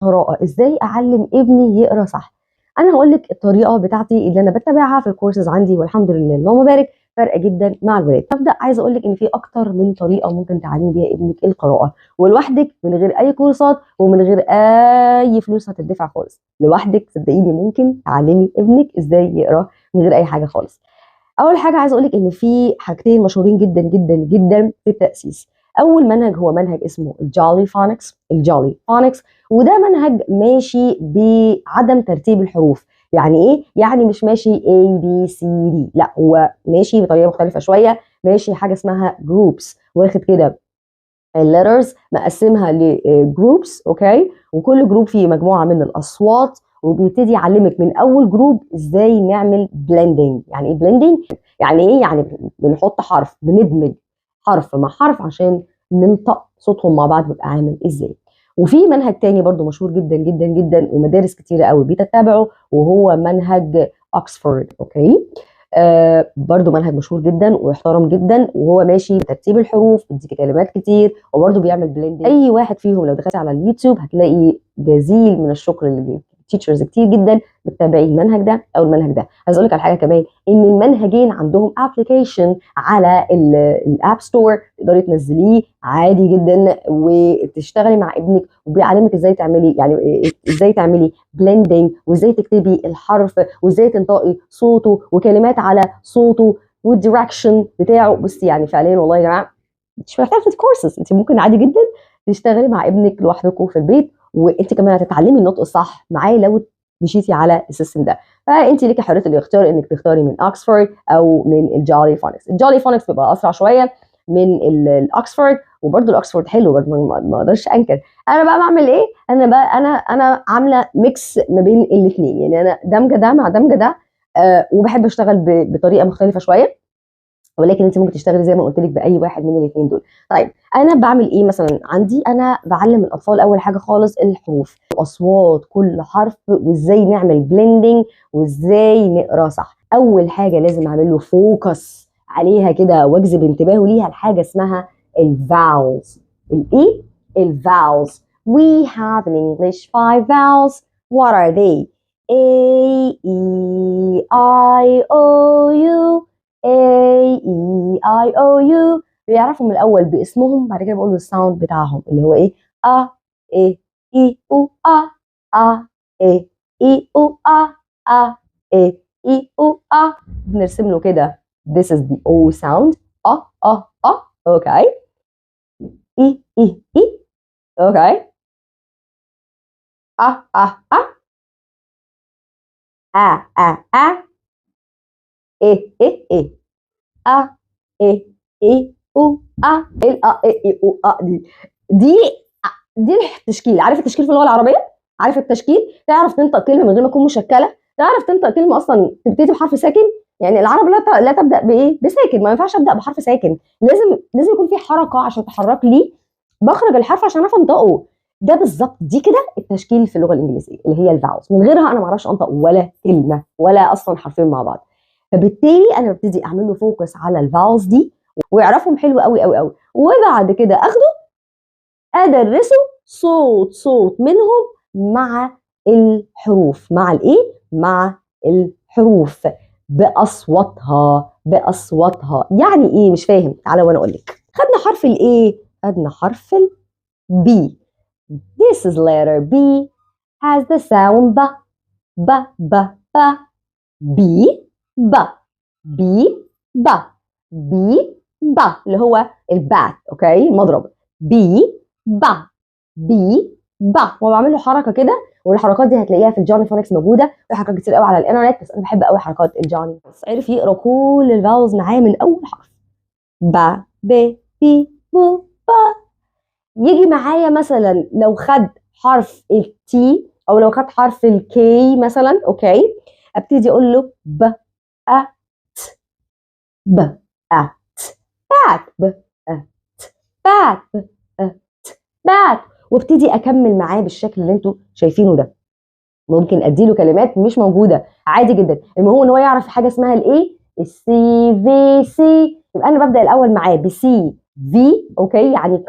قراءة، ازاي اعلم ابني يقرا صح. انا هقول لك الطريقه بتاعتي اللي انا بتبعها في الكورسز عندي، والحمد لله اللهم بارك فرق جدا مع الولاد. ابدا عايزه اقول لك ان في اكتر من طريقه ممكن تعلمي بيها ابنك القراءه، ولوحدك من غير اي كورسات ومن غير اي فلوس هتدفع خالص. لوحدك صدقيني ممكن تعلمي ابنك ازاي يقرا من غير اي حاجه خالص. اول حاجه عايزه اقول لك ان في حاجتين مشهورين جدا جدا جدا في التاسيس. اول منهج هو منهج اسمه الجولي فونكس، وده منهج ماشي بعدم ترتيب الحروف. يعني ايه؟ يعني مش ماشي A B C D، لا هو ماشي بطريقه مختلفه شويه، ماشي حاجه اسمها جروبس، واخد كده الليترز مقسمها لجروبس، اوكي، وكل جروب فيه مجموعه من الاصوات، وبيبتدي يعلمك من اول جروب ازاي نعمل بلندنج. يعني ايه بلندنج؟ يعني ايه؟ يعني بنحط حرف، بندمج حرف مع حرف عشان ننطق صوتهم مع بعض بيبقى عامل ازاي. وفي منهج تاني برضو مشهور جدا جدا جدا ومدارس كتيره قوي بتتبعه، وهو منهج اوكسفورد، اوكي. برضو منهج مشهور جدا ويحترم جدا، وهو ماشي بترتيب الحروف، بيديكي كلمات كتير، وبرضو بيعمل بلندنج. اي واحد فيهم لو دخلت على اليوتيوب هتلاقي جزيل من الشكر اللي تيتشرز كتير جدا بتتابعين المنهج ده او المنهج ده. عايز اقول لك على حاجه كمان، ان المنهجين عندهم ابلكيشن على الاب ستور، تقدري تنزليه عادي جدا وتشتغلي مع ابنك، وبيعلمك ازاي تعملي، يعني ازاي تعملي بلندنج، وازاي تكتبي الحرف، وازاي تنطقي صوته وكلمات على صوته والديركشن بتاعه. بصي يعني فعليا والله يا جماعه مش محتاجه كورسز، انت ممكن عادي جدا تشتغلي مع ابنك لوحدكم في البيت، وانت كمان هتتعلمي النطق الصح معاه لو مشيتي على السيستم ده. فانت ليكي حريه الاختيار انك تختاري من اوكسفورد او من الجولي فونكس. الجولي فونكس بيبقى اسرع شويه من الاوكسفورد، وبرده الاوكسفورد حلو برده، ما اقدرش انكر. انا بقى بعمل ايه؟ انا عامله ميكس ما بين الاثنين، يعني انا دمجه ده مع دمجه ده. وبحب اشتغل بطريقه مختلفه شويه، ولكن انت ممكن تشتغلي زي ما قلت لك باي واحد من الاثنين دول. طيب انا بعمل ايه مثلا؟ عندي انا بعلم الاطفال اول حاجه خالص الحروف، اصوات كل حرف، وازاي نعمل بلندنج، وازاي نقرا صح. اول حاجه لازم اعمل له فوكس عليها كده واجذب انتباهه ليها الحاجه اسمها الفاولز. الايه؟ الفاولز. We have in English 5 vowels. What are they? A, E, I, O, U. A E I O U. بيعرفوا من الاول باسمهم، بعد كده بقول له الساوند بتاعهم اللي هو ايه؟ ا اي اي او ا اي اي او ا اي اي او بنرسم له كده this is the O sound. اوكي. اي اي اي. اوكي. ا ا ا ا ا ا اي اي اي ا اي اي او ايه الأ اي اي او دي دي التشكيل. عارف التشكيل في اللغه العربيه؟ عارف التشكيل؟ تعرف تنطق كلمه من غير ما تكون مشكله؟ تعرف تنطق كلمه اصلا تبتدي بحرف ساكن؟ يعني العرب لا تبدا بايه؟ بساكن. ما ينفعش ابدا بحرف ساكن، لازم يكون في حركه عشان تحرك لي بخرج الحرف عشان اعرف انطقه. ده بالظبط دي كده التشكيل في اللغه الانجليزيه اللي هي الفاولز. من غيرها انا ما اعرفش انطق ولا كلمه ولا اصلا حرفين مع بعض. فبالتالي انا ببتدي اعمل له فوكس على الفاولز دي ويعرفهم حلو قوي قوي قوي، وبعد كده اخده ادرسه صوت منهم مع الحروف. مع الايه؟ مع الحروف باصواتها. يعني ايه؟ مش فاهم؟ تعالى وانا اقول لك. خدنا حرف الايه؟ خدنا حرف البي. This is letter B has the sound ب ب ب بي ب بي ب بي ب اللي هو البات، اوكي، مضرب. بي ب بي ب، وبعمل له حركه كده، والحركات دي هتلاقيها في الجوني فونكس موجوده، في حركات كتير قوي على الانترنت، بس انا بحب قوي حركات الجوني. عرف يقرا كل الفاولز معايا من اول حرف ب ب بي بو ب. يجي معايا مثلا لو خد حرف التي او لو خد حرف الكي مثلا، اوكي، ابتدي اقول له ب ا ت ب ا ت بات ب ا ت بات ب ا ت بات، وابتدي اكمل معاه بالشكل اللي انتوا شايفينه ده. ممكن اديله كلمات مش موجوده عادي جدا، المهم ان هو يعرف حاجه اسمها الايه؟ السي في سي. يبقى انا ببدا الاول معاه بسي في اوكي يعني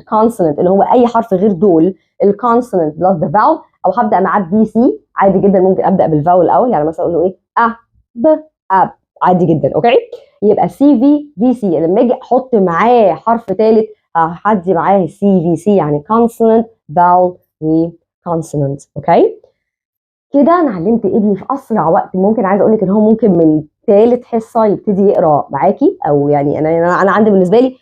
consonant اللي هو اي حرف غير دول الكونسونانت بلس ذا فاول، او هبدا معاه بي سي عادي جدا. ممكن ابدا بالفاول الاول، يعني مثلا اقول له ايه ب اب عادي جدا اوكي. يبقى سي في سي. لما اجي احط معاه حرف ثالث هحدي معاه سي في سي، يعني consonant vowel وكونسونانت اوكي. كده انا علمت ابني في اسرع وقت ممكن. عايزه اقول لك ان هو ممكن من ثالث حصه يبتدي يقرا معاكي، او يعني انا عندي بالنسبه لي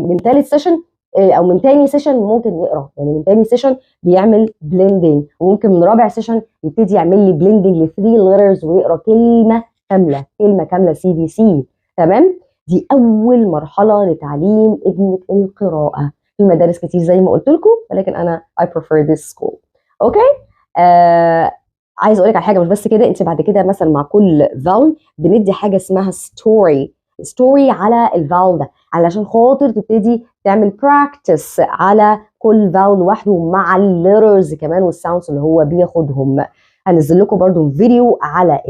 من ثالث سيشن او من تاني سيشن ممكن يقرا. يعني من تاني سيشن بيعمل بلندنج، وممكن من رابع سيشن يبتدي يعمل لي بلندنج ل 3 letters ويقرا كلمه كامله سي بي سي. تمام. دي اول مرحله لتعليم ابنك القراءه. في مدارس كتير زي ما قلت لكم، ولكن انا I prefer this school. اوكي. عايز اقول لك على حاجه مش بس كده. انت بعد كده مثلا مع كل فاول بندي حاجه اسمها ستوري على الفاول ده، علشان خاطر تبتدي تعمل براكتس على كل فاول لوحده مع الليترز كمان والساوندز اللي هو بياخدهم. هنزل لكم برضو فيديو على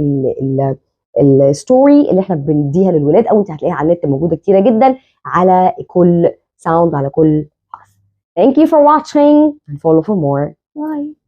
الستوري اللي احنا بنديها للولاد، او انت هتلاقيها على النت موجوده كتيره جدا على كل ساوند على كل حرف. Thank you for watching and follow for more. Bye.